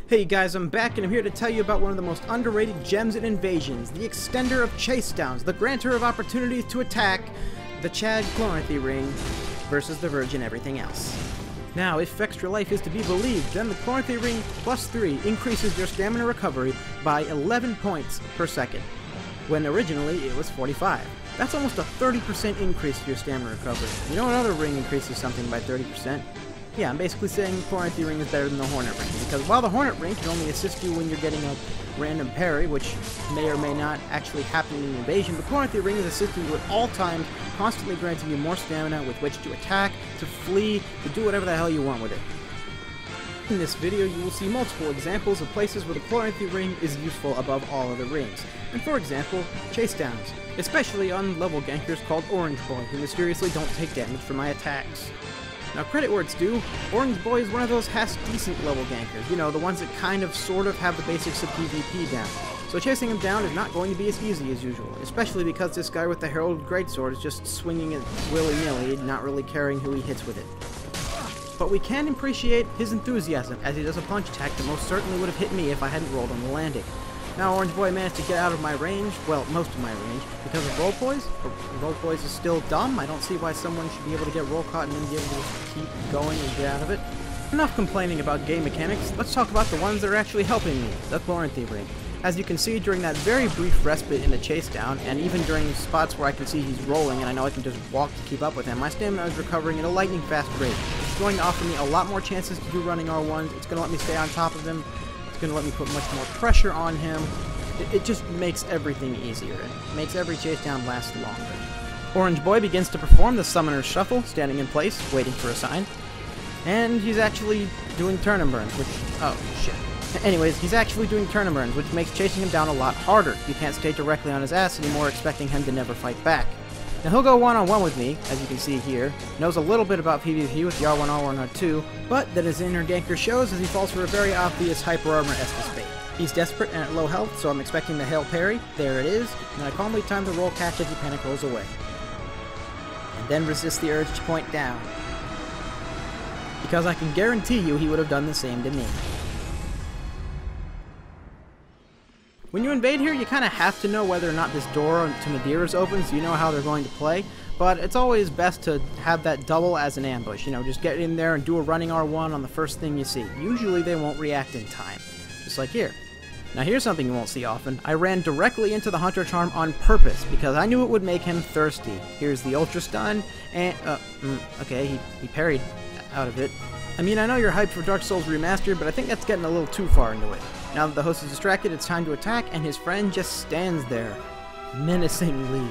Hey guys, I'm back and I'm here to tell you about one of the most underrated gems in Invasions, the extender of chase downs, the granter of opportunities to attack, the Chad Chloranthy Ring versus the Virgin everything else. Now, if extra life is to be believed, then the Chloranthy Ring +3 increases your stamina recovery by 11 points per second, when originally it was 45. That's almost a 30% increase to your stamina recovery. You know another ring increases something by 30%? Yeah, I'm basically saying Chloranthy Ring is better than the Hornet Ring, because while the Hornet Ring can only assist you when you're getting a random parry, which may or may not actually happen in Invasion, the Chloranthy Ring is assisting you at all times, constantly granting you more stamina with which to attack, to flee, to do whatever the hell you want with it. In this video, you will see multiple examples of places where the Chloranthy Ring is useful above all other rings. And for example, chase downs, especially on level gankers called Orange Boy, who mysteriously don't take damage from my attacks. Now, credit where it's due, Orange Boy is one of those half-decent level gankers, you know, the ones that kind of sort of have the basics of PvP down. So chasing him down is not going to be as easy as usual, especially because this guy with the Heralded Greatsword is just swinging it willy-nilly, not really caring who he hits with it. But we can appreciate his enthusiasm, as he does a punch attack that most certainly would have hit me if I hadn't rolled on the landing. Now, Orange Boy managed to get out of my range, well, most of my range, because of roll poise. Roll poise is still dumb. I don't see why someone should be able to get roll caught and then be able to just keep going and get out of it. Enough complaining about game mechanics, let's talk about the ones that are actually helping me, the Chloranthy Ring. As you can see, during that very brief respite in the chase down, and even during spots where I can see he's rolling and I know I can just walk to keep up with him, my stamina is recovering at a lightning fast rate. It's going to offer me a lot more chances to do running R1s, it's going to let me stay on top of him, it's going to let me put much more pressure on him. It just makes everything easier. It makes every chase down last longer. Orange Boy begins to perform the Summoner's Shuffle, standing in place, waiting for a sign. And he's actually doing turn and burns, which... oh, shit. Anyways, he's actually doing turn and burns, which makes chasing him down a lot harder. You can't stay directly on his ass anymore, expecting him to never fight back. Now, he'll go one-on-one with me, as you can see here, knows a little bit about PvP with the R1, R1, R2, but that his inner ganker shows as he falls for a very obvious Hyper Armor Estus bait. He's desperate and at low health, so I'm expecting the Hail Parry. There it is, and I calmly time the roll catch as he panic rolls away. And then resist the urge to point down, because I can guarantee you he would have done the same to me. When you invade here, you kind of have to know whether or not this door to Madeira is open, so you know how they're going to play. But it's always best to have that double as an ambush. You know, just get in there and do a running R1 on the first thing you see. Usually they won't react in time, just like here. Now here's something you won't see often. I ran directly into the Hunter Charm on purpose, because I knew it would make him thirsty. Here's the Ultra Stun, and, okay, he parried out of it. I mean, I know you're hyped for Dark Souls Remastered, but I think that's getting a little too far into it. Now that the host is distracted, it's time to attack, and his friend just stands there, menacingly.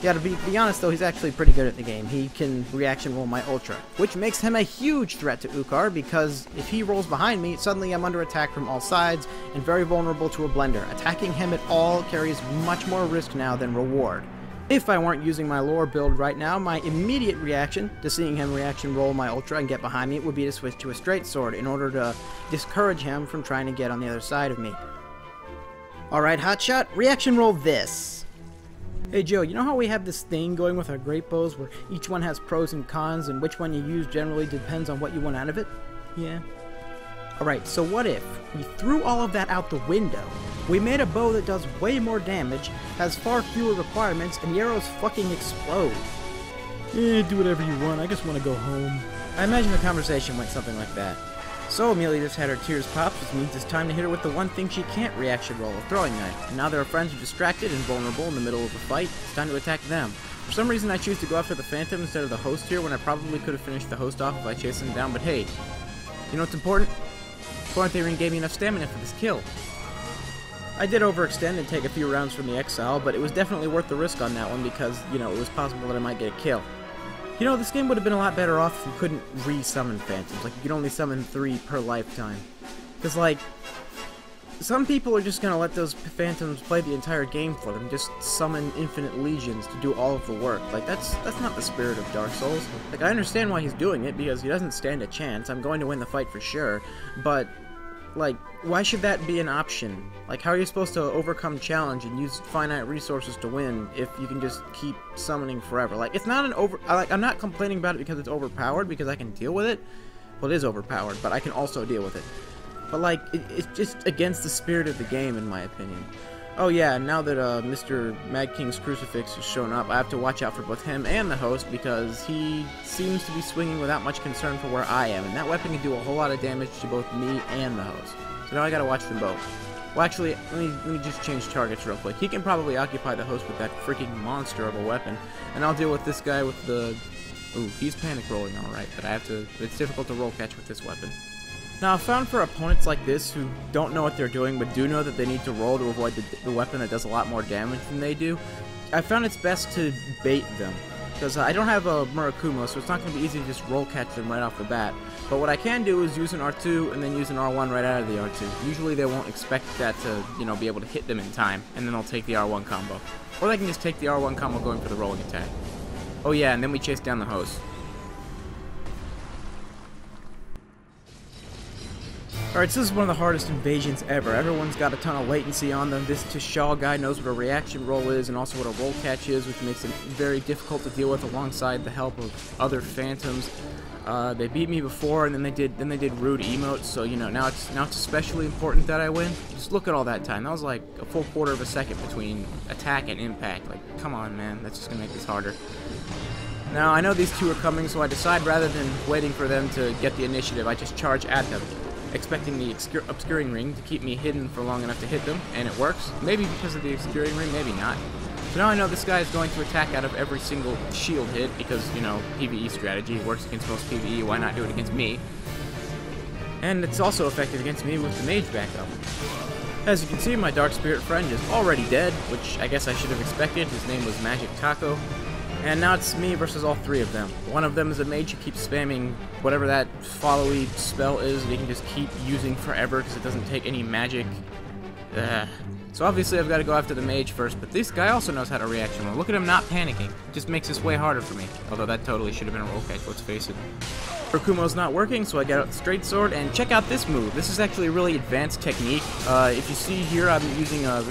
Yeah, to be honest though, he's actually pretty good at the game. He can reaction roll my Ultra, which makes him a huge threat to Ukar, because if he rolls behind me, suddenly I'm under attack from all sides, and very vulnerable to a blender. Attacking him at all carries much more risk now than reward. If I weren't using my lore build right now, my immediate reaction to seeing him reaction roll my Ultra and get behind me would be to switch to a straight sword in order to discourage him from trying to get on the other side of me. Alright, hotshot, reaction roll this. Hey Joe, you know how we have this thing going with our great bows where each one has pros and cons and which one you use generally depends on what you want out of it? Yeah. Alright, so what if we threw all of that out the window? We made a bow that does way more damage, has far fewer requirements, and the arrows fucking explode. Do whatever you want, I just want to go home. I imagine the conversation went something like that. So Amelia just had her tears pop, which means it's time to hit her with the one thing she can't reaction roll, a throwing knife. And now that our friends are distracted and vulnerable in the middle of a fight, it's time to attack them. For some reason I choose to go after the Phantom instead of the host here, when I probably could have finished the host off if I chased him down, but hey, you know what's important? Chloranthy Ring gave me enough stamina for this kill. I did overextend and take a few rounds from the exile, but it was definitely worth the risk on that one because, you know, it was possible that I might get a kill. You know, this game would have been a lot better off if you couldn't re-summon Phantoms. Like, you could only summon 3 per lifetime. Because, like, some people are just going to let those Phantoms play the entire game for them. Just summon infinite legions to do all of the work. Like, that's not the spirit of Dark Souls. Like, I understand why he's doing it, because he doesn't stand a chance. I'm going to win the fight for sure. But, like, why should that be an option? Like, how are you supposed to overcome challenge and use finite resources to win if you can just keep summoning forever? Like, it's not an I'm not complaining about it because it's overpowered, because I can deal with it. Well, it is overpowered, but I can also deal with it. but like, it's just against the spirit of the game, in my opinion. Oh yeah, now that Mr. Mad King's Crucifix has shown up, I have to watch out for both him and the host, because he seems to be swinging without much concern for where I am, and that weapon can do a whole lot of damage to both me and the host. So now I gotta watch them both. Well, actually, let me just change targets real quick. He can probably occupy the host with that freaking monster of a weapon, and I'll deal with this guy with the... Ooh, he's panic rolling alright, but I have to... It's difficult to roll catch with this weapon. Now, I've found for opponents like this who don't know what they're doing, but do know that they need to roll to avoid the weapon that does a lot more damage than they do, I found it's best to bait them. Because I don't have a Murakumo, so it's not going to be easy to just roll catch them right off the bat. But what I can do is use an R2 and then use an R1 right out of the R2. Usually they won't expect that to, you know, be able to hit them in time, and then they'll take the R1 combo. Or they can just take the R1 combo going for the rolling attack. Oh yeah, and then we chase down the host. Alright, so this is one of the hardest invasions ever. Everyone's got a ton of latency on them. This Tishal guy knows what a reaction roll is and also what a roll catch is, which makes it very difficult to deal with alongside the help of other phantoms. They beat me before, and then they did rude emotes, so you know, now it's especially important that I win. Just look at all that time. That was like a full quarter of a second between attack and impact. Like, come on, man. That's just gonna make this harder. Now, I know these two are coming, so I decide rather than waiting for them to get the initiative, I just charge at them, expecting the obscuring ring to keep me hidden for long enough to hit them, and it works. Maybe because of the obscuring ring, maybe not. So now I know this guy is going to attack out of every single shield hit because, you know, PvE strategy. It works against most PvE, why not do it against me? And it's also effective against me with the mage backup. As you can see, my Dark Spirit friend is already dead, which I guess I should have expected. His name was Magic Taco. And now it's me versus all three of them. One of them is a mage who keeps spamming whatever that followy spell is that he can just keep using forever because it doesn't take any magic. So obviously I've got to go after the mage first, but this guy also knows how to reaction roll. Look at him not panicking. It just makes this way harder for me. Although that totally should have been a roll catch, let's face it. Rakumo's not working, so I get out the straight sword, and check out this move. This is actually a really advanced technique. If you see here, I'm using a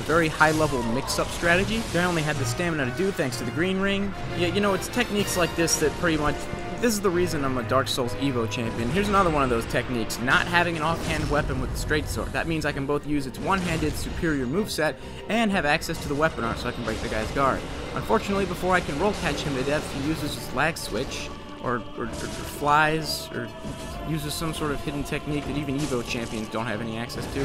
very high-level mix-up strategy. I only had the stamina to do thanks to the green ring. Yeah, you know, it's techniques like this that pretty much... This is the reason I'm a Dark Souls Evo champion. Here's another one of those techniques, not having an offhand weapon with the straight sword. That means I can both use its one-handed superior moveset and have access to the weapon art so I can break the guy's guard. Unfortunately, before I can roll catch him to death, he uses his lag switch, or flies, or uses some sort of hidden technique that even Evo champions don't have any access to.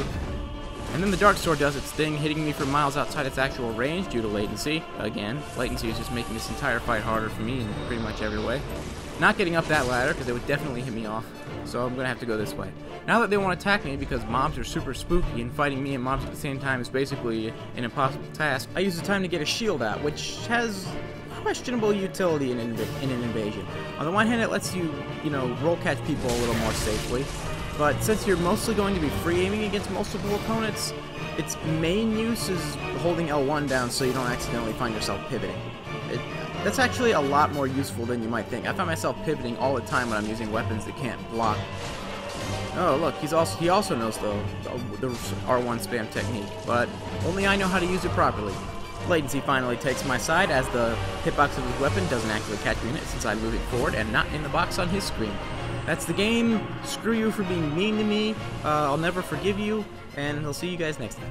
And then the Dark Sword does its thing, hitting me from miles outside its actual range due to latency. Again, latency is just making this entire fight harder for me in pretty much every way. Not getting up that ladder, because they would definitely hit me off, so I'm going to have to go this way. Now that they want to attack me because mobs are super spooky and fighting me and mobs at the same time is basically an impossible task, I use the time to get a shield out, which has questionable utility in an invasion. On the one hand, it lets you, roll catch people a little more safely, but since you're mostly going to be free aiming against multiple opponents, its main use is holding L1 down so you don't accidentally find yourself pivoting. That's actually a lot more useful than you might think. I find myself pivoting all the time when I'm using weapons that can't block. Oh, look, he also knows the R1 spam technique, but only I know how to use it properly. Latency finally takes my side as the hitbox of his weapon doesn't actually catch me in it since I'm moving forward and not in the box on his screen. That's the game. Screw you for being mean to me. I'll never forgive you, and I'll see you guys next time.